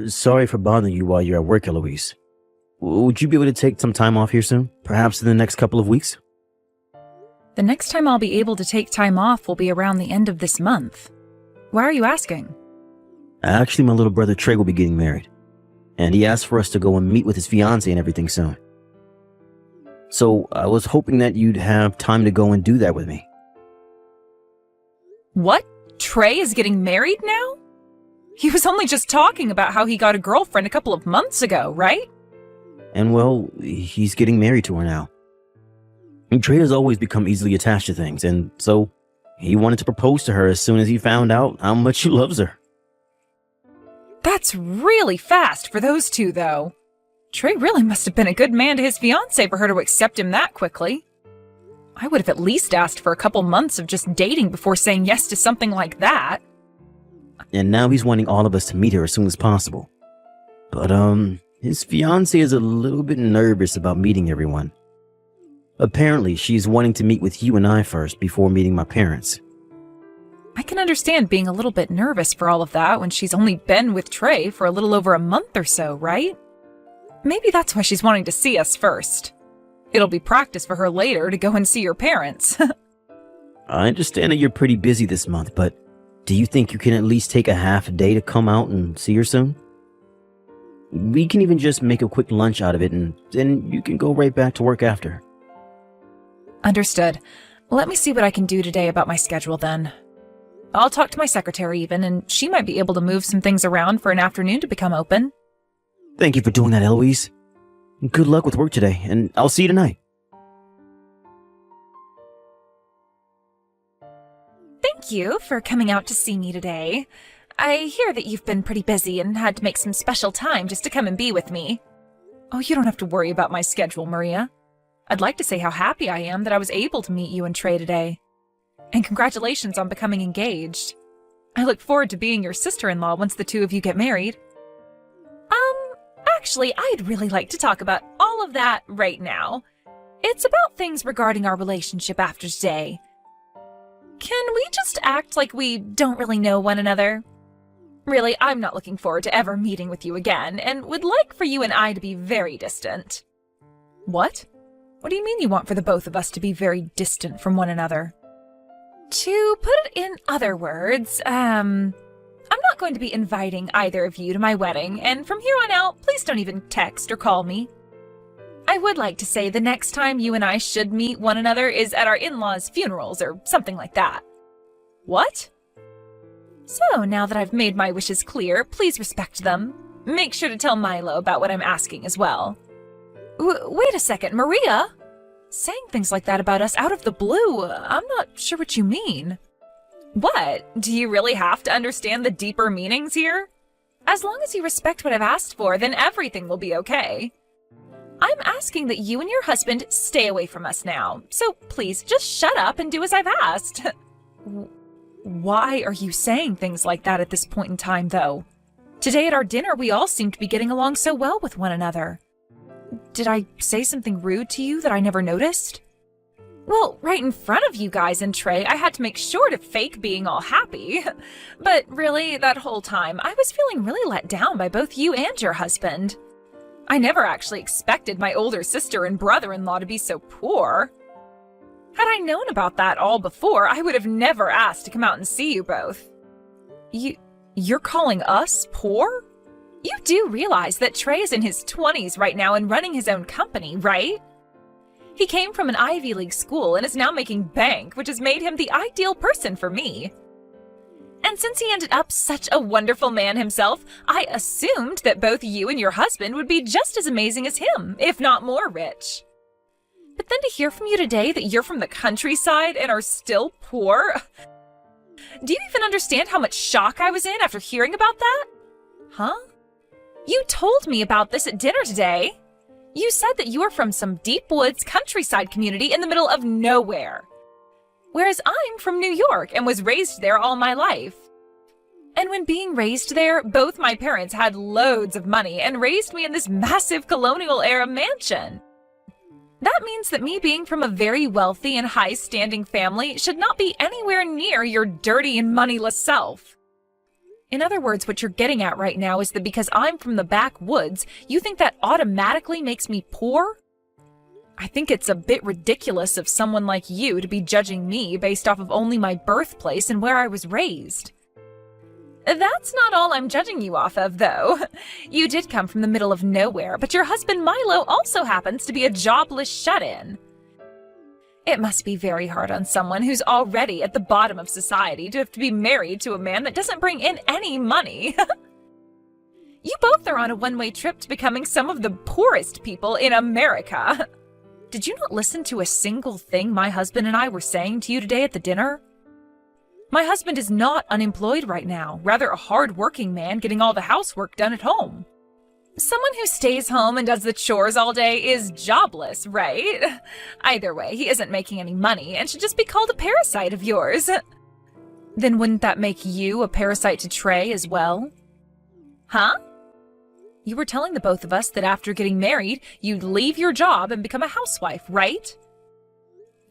Sorry for bothering you while you're at work, Eloise. Would you be able to take some time off here soon? Perhaps in the next couple of weeks? The next time I'll be able to take time off will be around the end of this month. Why are you asking? Actually, my little brother Trey will be getting married. And he asked for us to go and meet with his fiancée and everything soon. So I was hoping that you'd have time to go and do that with me. What? Trey is getting married now? He was only just talking about how he got a girlfriend a couple of months ago, right? And well, he's getting married to her now. And Trey has always become easily attached to things, and so he wanted to propose to her as soon as he found out how much he loves her. That's really fast for those two, though. Trey really must have been a good man to his fiancée for her to accept him that quickly. I would have at least asked for a couple months of just dating before saying yes to something like that. And now he's wanting all of us to meet her as soon as possible. But, his fiancée is a little bit nervous about meeting everyone. Apparently, she's wanting to meet with you and I first before meeting my parents. I can understand being a little bit nervous for all of that when she's only been with Trey for a little over a month or so, right? Maybe that's why she's wanting to see us first. It'll be practice for her later to go and see your parents. I understand that you're pretty busy this month, but do you think you can at least take a half a day to come out and see her soon? We can even just make a quick lunch out of it, and then you can go right back to work after. Understood. Let me see what I can do today about my schedule then. I'll talk to my secretary even, and she might be able to move some things around for an afternoon to become open. Thank you for doing that, Eloise. Good luck with work today, and I'll see you tonight. Thank you for coming out to see me today. I hear that you've been pretty busy and had to make some special time just to come and be with me. Oh, you don't have to worry about my schedule, Maria. I'd like to say how happy I am that I was able to meet you and Trey today. And congratulations on becoming engaged. I look forward to being your sister-in-law once the two of you get married. Actually, I'd really like to talk about all of that right now. It's about things regarding our relationship after today. Can we just act like we don't really know one another? Really, I'm not looking forward to ever meeting with you again, and would like for you and I to be very distant. What? What do you mean you want for the both of us to be very distant from one another? To put it in other words, I'm not going to be inviting either of you to my wedding, and from here on out, please don't even text or call me. I would like to say the next time you and I should meet one another is at our in-laws' funerals or something like that. What? So, now that I've made my wishes clear, please respect them. Make sure to tell Milo about what I'm asking as well. Wait a second, Maria? Saying things like that about us out of the blue, I'm not sure what you mean. What? Do you really have to understand the deeper meanings here? As long as you respect what I've asked for, then everything will be okay. I'm asking that you and your husband stay away from us now, so please just shut up and do as I've asked. Why are you saying things like that at this point in time, though? Today at our dinner, we all seem to be getting along so well with one another. Did I say something rude to you that I never noticed? Well, right in front of you guys and Trey, I had to make sure to fake being all happy. But really, that whole time, I was feeling really let down by both you and your husband. I never actually expected my older sister and brother-in-law to be so poor. Had I known about that all before, I would have never asked to come out and see you both. You're calling us poor? You do realize that Trey is in his 20s right now and running his own company, right? He came from an Ivy League school and is now making bank, which has made him the ideal person for me. And since he ended up such a wonderful man himself, I assumed that both you and your husband would be just as amazing as him, if not more rich. But then to hear from you today that you're from the countryside and are still poor? Do you even understand how much shock I was in after hearing about that? Huh? You told me about this at dinner today. You said that you are from some deep woods countryside community in the middle of nowhere. Whereas I'm from New York and was raised there all my life. And when being raised there, both my parents had loads of money and raised me in this massive colonial-era mansion. That means that me being from a very wealthy and high-standing family should not be anywhere near your dirty and moneyless self. In other words, what you're getting at right now is that because I'm from the backwoods, you think that automatically makes me poor? I think it's a bit ridiculous of someone like you to be judging me based off of only my birthplace and where I was raised. That's not all I'm judging you off of, though. You did come from the middle of nowhere, but your husband Milo also happens to be a jobless shut-in. It must be very hard on someone who's already at the bottom of society to have to be married to a man that doesn't bring in any money. You both are on a one-way trip to becoming some of the poorest people in America. Did you not listen to a single thing my husband and I were saying to you today at the dinner? My husband is not unemployed right now, rather a hard-working man getting all the housework done at home. Someone who stays home and does the chores all day is jobless, right? Either way, he isn't making any money and should just be called a parasite of yours. Then wouldn't that make you a parasite to Trey as well? Huh? You were telling the both of us that after getting married, you'd leave your job and become a housewife, right?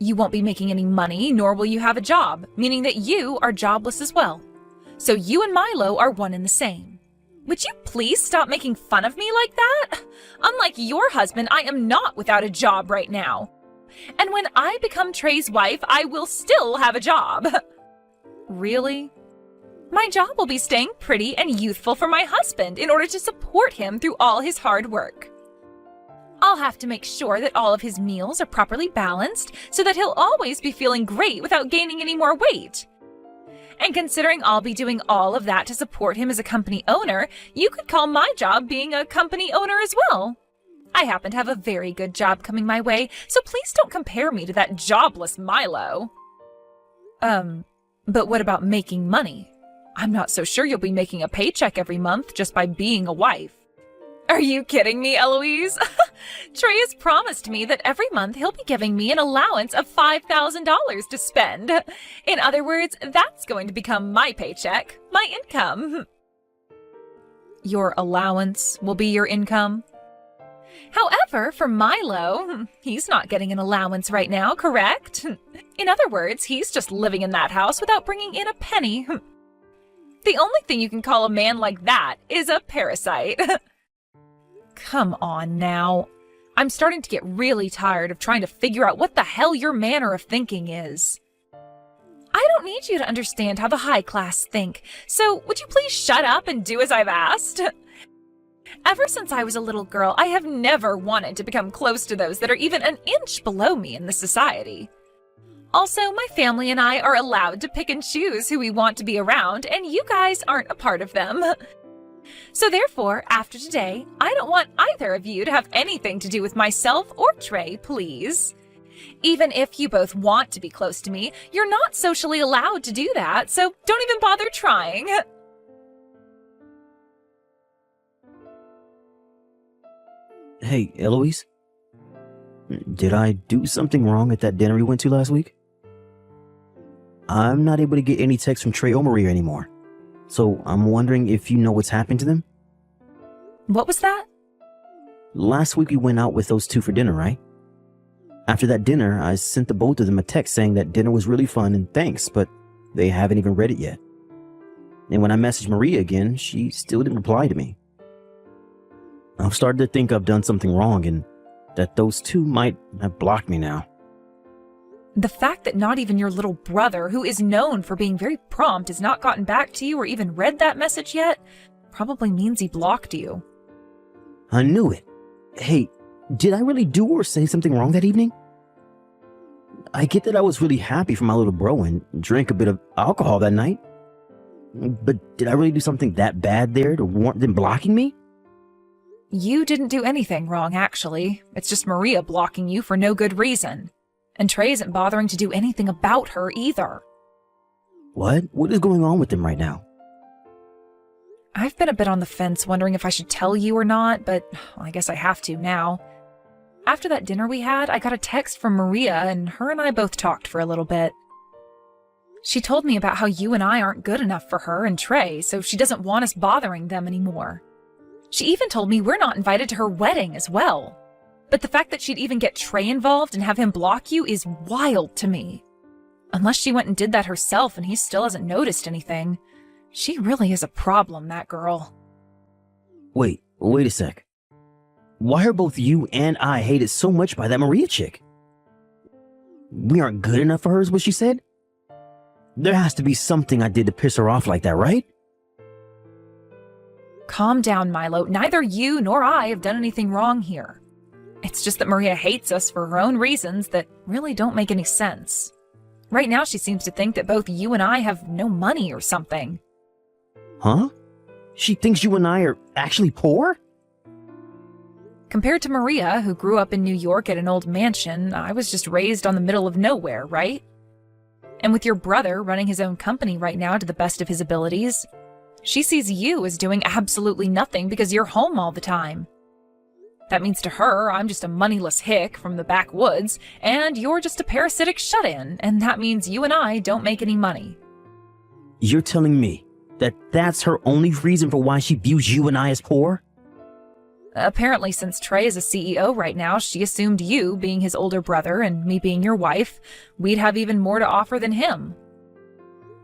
You won't be making any money, nor will you have a job, meaning that you are jobless as well. So you and Milo are one and the same. Would you please stop making fun of me like that? Unlike your husband, I am not without a job right now. And when I become Trey's wife, I will still have a job. Really? My job will be staying pretty and youthful for my husband in order to support him through all his hard work. I'll have to make sure that all of his meals are properly balanced so that he'll always be feeling great without gaining any more weight. And considering I'll be doing all of that to support him as a company owner, you could call my job being a company owner as well. I happen to have a very good job coming my way, so please don't compare me to that jobless Milo. But what about making money? I'm not so sure you'll be making a paycheck every month just by being a wife. Are you kidding me, Eloise? Trey has promised me that every month he'll be giving me an allowance of $5,000 to spend. In other words, that's going to become my paycheck, my income. Your allowance will be your income? However, for Milo, he's not getting an allowance right now, correct? In other words, he's just living in that house without bringing in a penny. The only thing you can call a man like that is a parasite. Come on now. I'm starting to get really tired of trying to figure out what the hell your manner of thinking is. I don't need you to understand how the high class think, so would you please shut up and do as I've asked? Ever since I was a little girl, I have never wanted to become close to those that are even an inch below me in this society. Also, my family and I are allowed to pick and choose who we want to be around, and you guys aren't a part of them. So therefore, after today, I don't want either of you to have anything to do with myself or Trey, please. Even if you both want to be close to me, you're not socially allowed to do that, so don't even bother trying. Hey, Eloise? Did I do something wrong at that dinner we went to last week? I'm not able to get any texts from Trey or Maria anymore. So I'm wondering if you know what's happened to them? What was that? Last week we went out with those two for dinner, right? After that dinner, I sent the both of them a text saying that dinner was really fun and thanks, but they haven't even read it yet. And when I messaged Maria again, she still didn't reply to me. I've started to think I've done something wrong and that those two might have blocked me now. The fact that not even your little brother, who is known for being very prompt, has not gotten back to you or even read that message yet, probably means he blocked you. I knew it. Hey, did I really do or say something wrong that evening? I get that I was really happy for my little bro and drank a bit of alcohol that night. But did I really do something that bad there to warrant them blocking me? You didn't do anything wrong, actually. It's just Maria blocking you for no good reason. And Trey isn't bothering to do anything about her either. What? What is going on with them right now? I've been a bit on the fence wondering if I should tell you or not, but I guess I have to now. After that dinner we had, I got a text from Maria, and her and I both talked for a little bit. She told me about how you and I aren't good enough for her and Trey, so she doesn't want us bothering them anymore. She even told me we're not invited to her wedding as well. But the fact that she'd even get Trey involved and have him block you is wild to me. Unless she went and did that herself and he still hasn't noticed anything. She really is a problem, that girl. Wait a sec. Why are both you and I hated so much by that Maria chick? We aren't good enough for her is what she said? There has to be something I did to piss her off like that, right? Calm down, Milo. Neither you nor I have done anything wrong here. It's just that Maria hates us for her own reasons that really don't make any sense. Right now she seems to think that both you and I have no money or something. Huh? She thinks you and I are actually poor? Compared to Maria, who grew up in New York at an old mansion, I was just raised on the middle of nowhere, right? And with your brother running his own company right now to the best of his abilities, she sees you as doing absolutely nothing because you're home all the time. That means to her, I'm just a moneyless hick from the backwoods, and you're just a parasitic shut-in, and that means you and I don't make any money. You're telling me that that's her only reason for why she views you and I as poor? Apparently, since Trey is a CEO right now, she assumed you, being his older brother and me being your wife, we'd have even more to offer than him.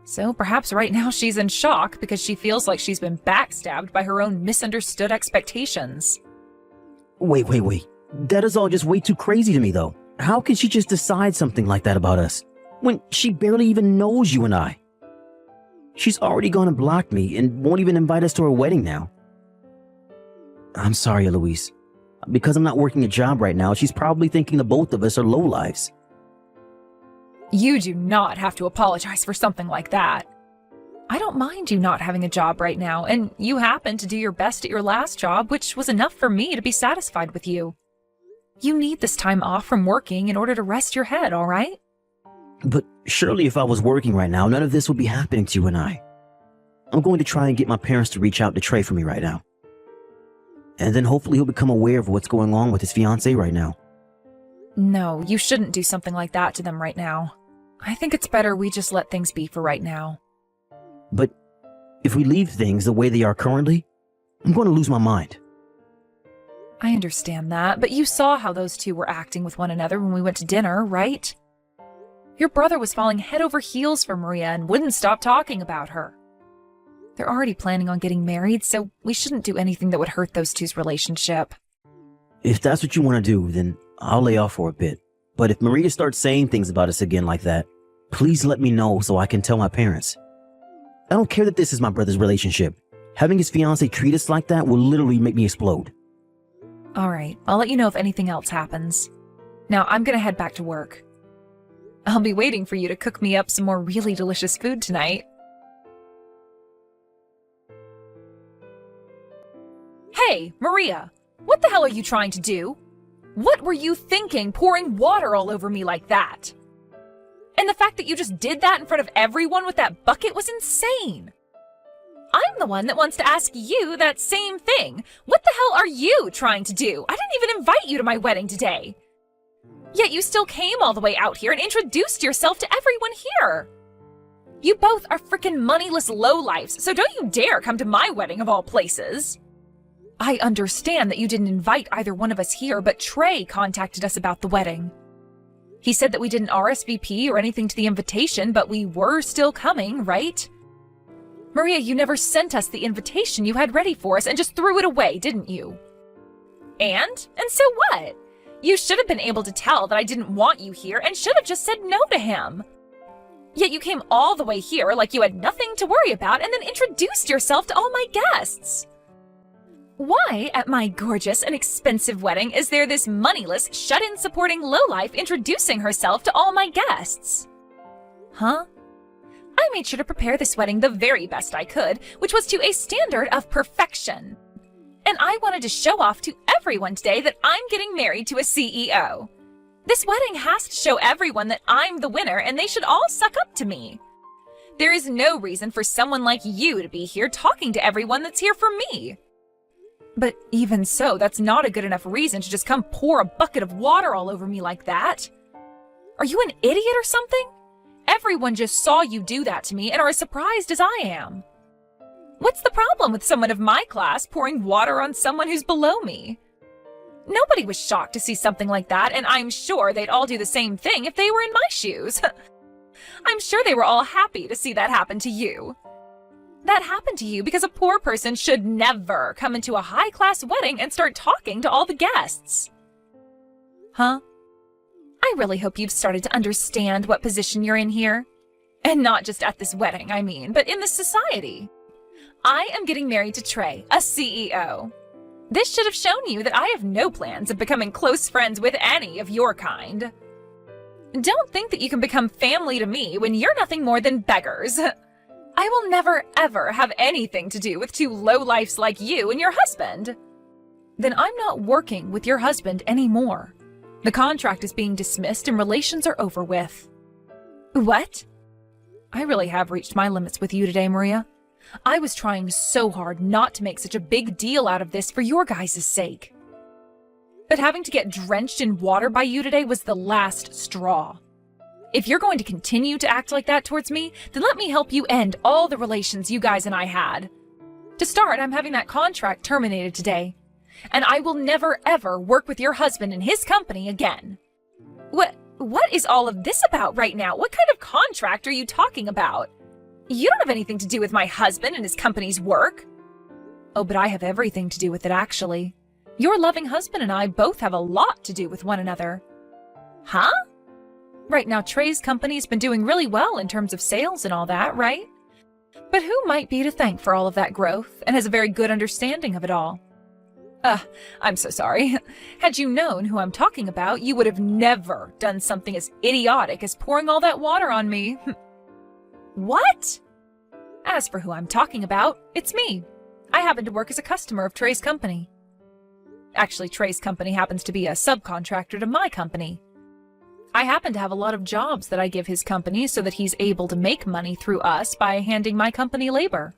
So perhaps right now she's in shock because she feels like she's been backstabbed by her own misunderstood expectations. Wait. That is all just way too crazy to me, though. How can she just decide something like that about us when she barely even knows you and I? She's already gone and blocked me and won't even invite us to her wedding now. I'm sorry, Eloise. Because I'm not working a job right now, she's probably thinking the both of us are lowlives. You do not have to apologize for something like that. I don't mind you not having a job right now, and you happened to do your best at your last job, which was enough for me to be satisfied with you. You need this time off from working in order to rest your head, all right? But surely if I was working right now, none of this would be happening to you and I. I'm going to try and get my parents to reach out to Trey for me right now. And then hopefully he'll become aware of what's going on with his fiancée right now. No, you shouldn't do something like that to them right now. I think it's better we just let things be for right now. But if we leave things the way they are currently, I'm going to lose my mind. I understand that, but you saw how those two were acting with one another when we went to dinner, right? Your brother was falling head over heels for Maria and wouldn't stop talking about her. They're already planning on getting married, so we shouldn't do anything that would hurt those two's relationship. If that's what you want to do, then I'll lay off for a bit. But if Maria starts saying things about us again like that, please let me know so I can tell my parents. I don't care that this is my brother's relationship. Having his fiancée treat us like that will literally make me explode. All right, I'll let you know if anything else happens. Now, I'm gonna head back to work. I'll be waiting for you to cook me up some more really delicious food tonight. Hey, Maria, what the hell are you trying to do? What were you thinking pouring water all over me like that? And the fact that you just did that in front of everyone with that bucket was insane. I'm the one that wants to ask you that same thing. What the hell are you trying to do? I didn't even invite you to my wedding today. Yet you still came all the way out here and introduced yourself to everyone here. You both are frickin' moneyless lowlifes, so don't you dare come to my wedding of all places. I understand that you didn't invite either one of us here, but Trey contacted us about the wedding. He said that we didn't RSVP or anything to the invitation, but we were still coming, right? Maria, you never sent us the invitation you had ready for us and just threw it away, didn't you? And so what? You should have been able to tell that I didn't want you here and should have just said no to him. Yet you came all the way here like you had nothing to worry about and then introduced yourself to all my guests. Why, at my gorgeous and expensive wedding, is there this moneyless, shut-in supporting lowlife introducing herself to all my guests? Huh? I made sure to prepare this wedding the very best I could, which was to a standard of perfection. And I wanted to show off to everyone today that I'm getting married to a CEO. This wedding has to show everyone that I'm the winner and they should all suck up to me. There is no reason for someone like you to be here talking to everyone that's here for me. But even so, that's not a good enough reason to just come pour a bucket of water all over me like that. Are you an idiot or something? Everyone just saw you do that to me and are as surprised as I am. What's the problem with someone of my class pouring water on someone who's below me? Nobody was shocked to see something like that, and I'm sure they'd all do the same thing if they were in my shoes. I'm sure they were all happy to see that happen to you. That happened to you because a poor person should never come into a high-class wedding and start talking to all the guests. Huh? I really hope you've started to understand what position you're in here. And not just at this wedding, I mean, but in this society. I am getting married to Trey, a CEO. This should have shown you that I have no plans of becoming close friends with any of your kind. Don't think that you can become family to me when you're nothing more than beggars. I will never, ever have anything to do with two lowlifes like you and your husband. Then I'm not working with your husband anymore. The contract is being dismissed and relations are over with. What? I really have reached my limits with you today, Maria. I was trying so hard not to make such a big deal out of this for your guys' sake. But having to get drenched in water by you today was the last straw. If you're going to continue to act like that towards me, then let me help you end all the relations you guys and I had. To start, I'm having that contract terminated today. And I will never ever work with your husband and his company again. What is all of this about right now? What kind of contract are you talking about? You don't have anything to do with my husband and his company's work. Oh, but I have everything to do with it, actually. Your loving husband and I both have a lot to do with one another. Huh? Right now, Trey's company's been doing really well in terms of sales and all that, right? But who might be to thank for all of that growth and has a very good understanding of it all? I'm so sorry. Had you known who I'm talking about, you would have never done something as idiotic as pouring all that water on me. What? As for who I'm talking about, it's me. I happen to work as a customer of Trey's company. Actually, Trey's company happens to be a subcontractor to my company. I happen to have a lot of jobs that I give his company so that he's able to make money through us by handing my company labor.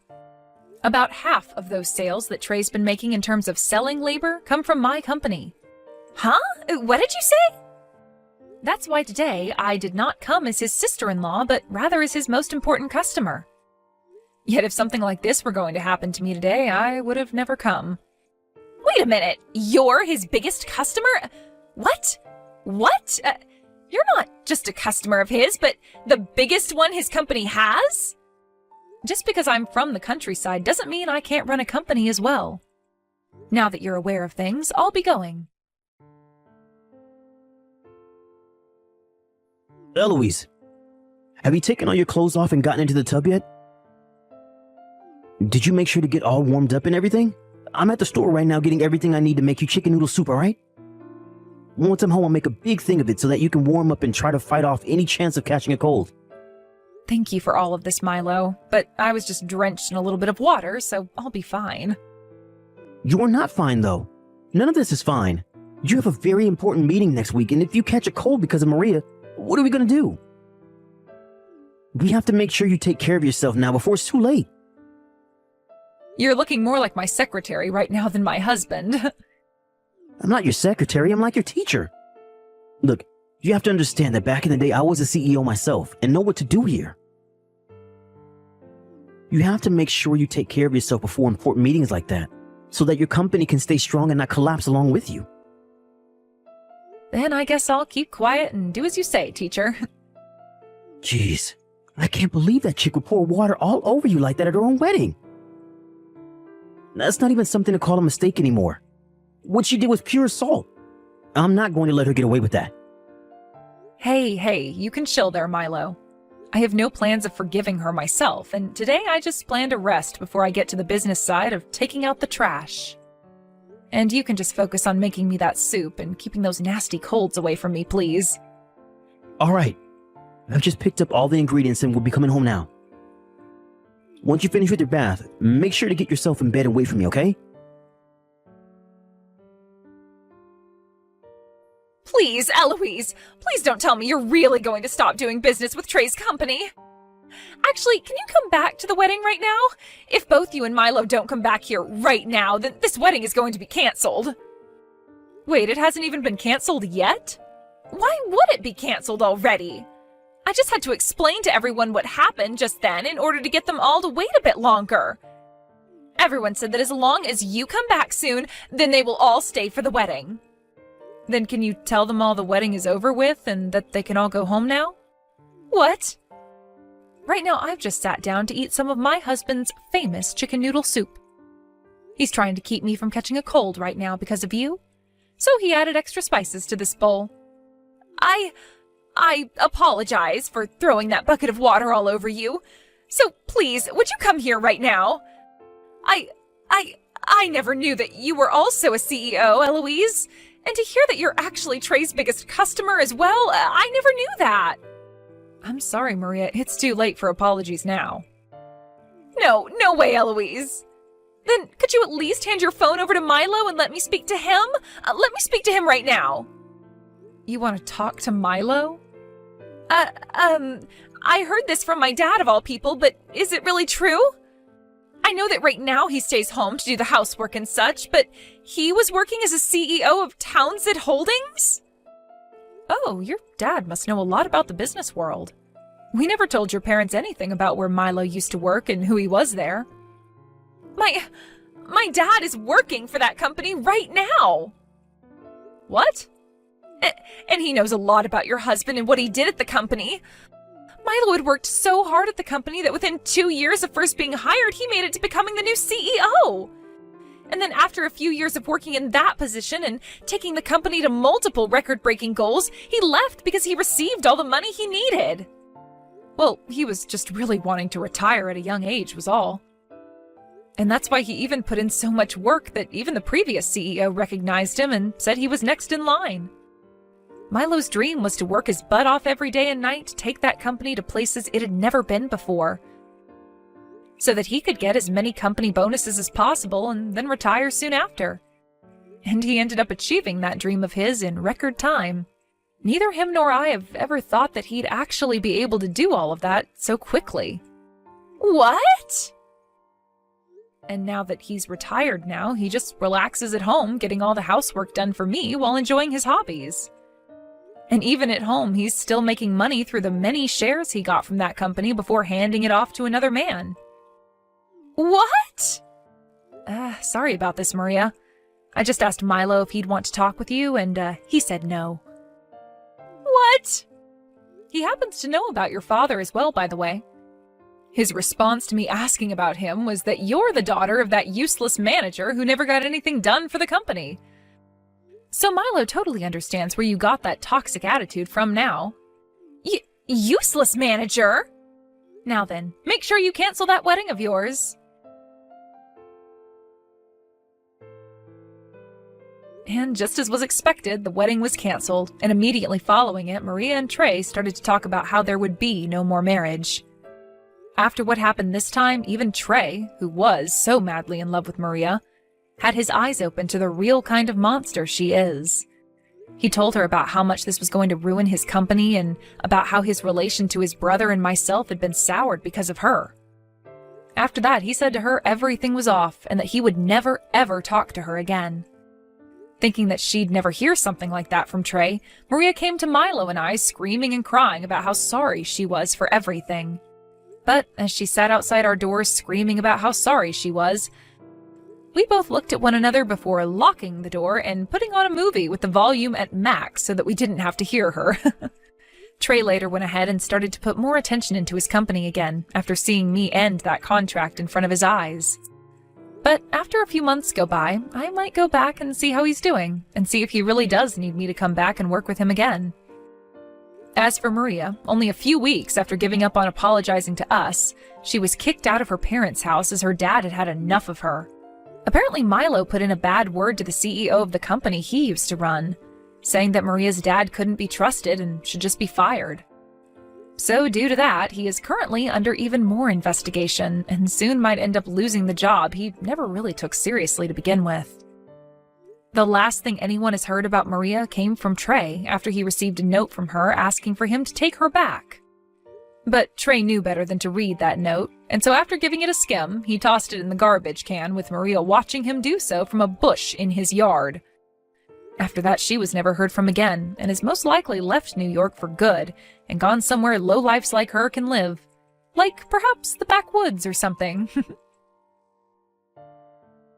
About half of those sales that Trey's been making in terms of selling labor come from my company. Huh? What did you say? That's why today I did not come as his sister-in-law, but rather as his most important customer. Yet if something like this were going to happen to me today, I would have never come. Wait a minute, you're his biggest customer? What? What? You're not just a customer of his, but the biggest one his company has? Just because I'm from the countryside doesn't mean I can't run a company as well. Now that you're aware of things, I'll be going. Eloise, have you taken all your clothes off and gotten into the tub yet? Did you make sure to get all warmed up and everything? I'm at the store right now getting everything I need to make you chicken noodle soup, alright? Once I'm home, I'll make a big thing of it so that you can warm up and try to fight off any chance of catching a cold. Thank you for all of this, Milo, but I was just drenched in a little bit of water, so I'll be fine. You're not fine, though. None of this is fine. You have a very important meeting next week, and if you catch a cold because of Maria, what are we gonna do? We have to make sure you take care of yourself now before it's too late. You're looking more like my secretary right now than my husband. I'm not your secretary, I'm like your teacher. Look, you have to understand that back in the day, I was a CEO myself and know what to do here. You have to make sure you take care of yourself before important meetings like that, so that your company can stay strong and not collapse along with you. Then I guess I'll keep quiet and do as you say, teacher. Jeez, I can't believe that chick would pour water all over you like that at her own wedding. That's not even something to call a mistake anymore. What she did was pure assault. I'm not going to let her get away with that. Hey, you can chill there, Milo. I have no plans of forgiving her myself, and today I just plan to rest before I get to the business side of taking out the trash. And you can just focus on making me that soup and keeping those nasty colds away from me, please. All right. I've just picked up all the ingredients and we'll be coming home now. Once you finish with your bath, make sure to get yourself in bed and wait for me, okay? Please, Eloise, please don't tell me you're really going to stop doing business with Trey's company. Actually, can you come back to the wedding right now? If both you and Milo don't come back here right now, then this wedding is going to be canceled. Wait, it hasn't even been canceled yet? Why would it be canceled already? I just had to explain to everyone what happened just then in order to get them all to wait a bit longer. Everyone said that as long as you come back soon, then they will all stay for the wedding. Then can you tell them all the wedding is over with and that they can all go home now? What? Right now, I've just sat down to eat some of my husband's famous chicken noodle soup. He's trying to keep me from catching a cold right now because of you, so he added extra spices to this bowl. I apologize for throwing that bucket of water all over you, so please, would you come here right now? I never knew that you were also a CEO, Eloise, and to hear that you're actually Trey's biggest customer as well, I never knew that. I'm sorry, Maria, it's too late for apologies now. No way, Eloise. Then could you at least hand your phone over to Milo and let me speak to him? Let me speak to him right now. You want to talk to Milo? I heard this from my dad of all people, but is it really true? I know that right now he stays home to do the housework and such, but he was working as a CEO of Townsend Holdings? Oh, your dad must know a lot about the business world. We never told your parents anything about where Milo used to work and who he was there. My dad is working for that company right now. What? And he knows a lot about your husband and what he did at the company. Milo had worked so hard at the company that within 2 years of first being hired, he made it to becoming the new CEO. And then after a few years of working in that position and taking the company to multiple record-breaking goals, he left because he received all the money he needed. Well, he was just really wanting to retire at a young age was all. And that's why he even put in so much work that even the previous CEO recognized him and said he was next in line. Milo's dream was to work his butt off every day and night to take that company to places it had never been before, so that he could get as many company bonuses as possible and then retire soon after. And he ended up achieving that dream of his in record time. Neither him nor I have ever thought that he'd actually be able to do all of that so quickly. What? And now that he's retired now, he just relaxes at home getting all the housework done for me while enjoying his hobbies. And even at home, he's still making money through the many shares he got from that company before handing it off to another man. What? Sorry about this, Maria. I just asked Milo if he'd want to talk with you, and he said no. What? He happens to know about your father as well, by the way. His response to me asking about him was that you're the daughter of that useless manager who never got anything done for the company. So Milo totally understands where you got that toxic attitude from now. Useless manager? Now then, make sure you cancel that wedding of yours. And just as was expected, the wedding was canceled, and immediately following it, Maria and Trey started to talk about how there would be no more marriage. After what happened this time, even Trey, who was so madly in love with Maria, had his eyes open to the real kind of monster she is. He told her about how much this was going to ruin his company and about how his relation to his brother and myself had been soured because of her. After that, he said to her everything was off and that he would never, ever talk to her again. Thinking that she'd never hear something like that from Trey, Maria came to Milo and I screaming and crying about how sorry she was for everything. But as she sat outside our doors screaming about how sorry she was, we both looked at one another before locking the door and putting on a movie with the volume at max so that we didn't have to hear her. Trey later went ahead and started to put more attention into his company again after seeing me end that contract in front of his eyes. But after a few months go by, I might go back and see how he's doing and see if he really does need me to come back and work with him again. As for Maria, only a few weeks after giving up on apologizing to us, she was kicked out of her parents' house as her dad had had enough of her. Apparently Milo put in a bad word to the CEO of the company he used to run, saying that Maria's dad couldn't be trusted and should just be fired. So due to that, he is currently under even more investigation and soon might end up losing the job he never really took seriously to begin with. The last thing anyone has heard about Maria came from Trey after he received a note from her asking for him to take her back. But Trey knew better than to read that note, and so after giving it a skim, he tossed it in the garbage can with Maria watching him do so from a bush in his yard. After that, she was never heard from again, and has most likely left New York for good and gone somewhere lowlifes like her can live. Like perhaps the backwoods or something.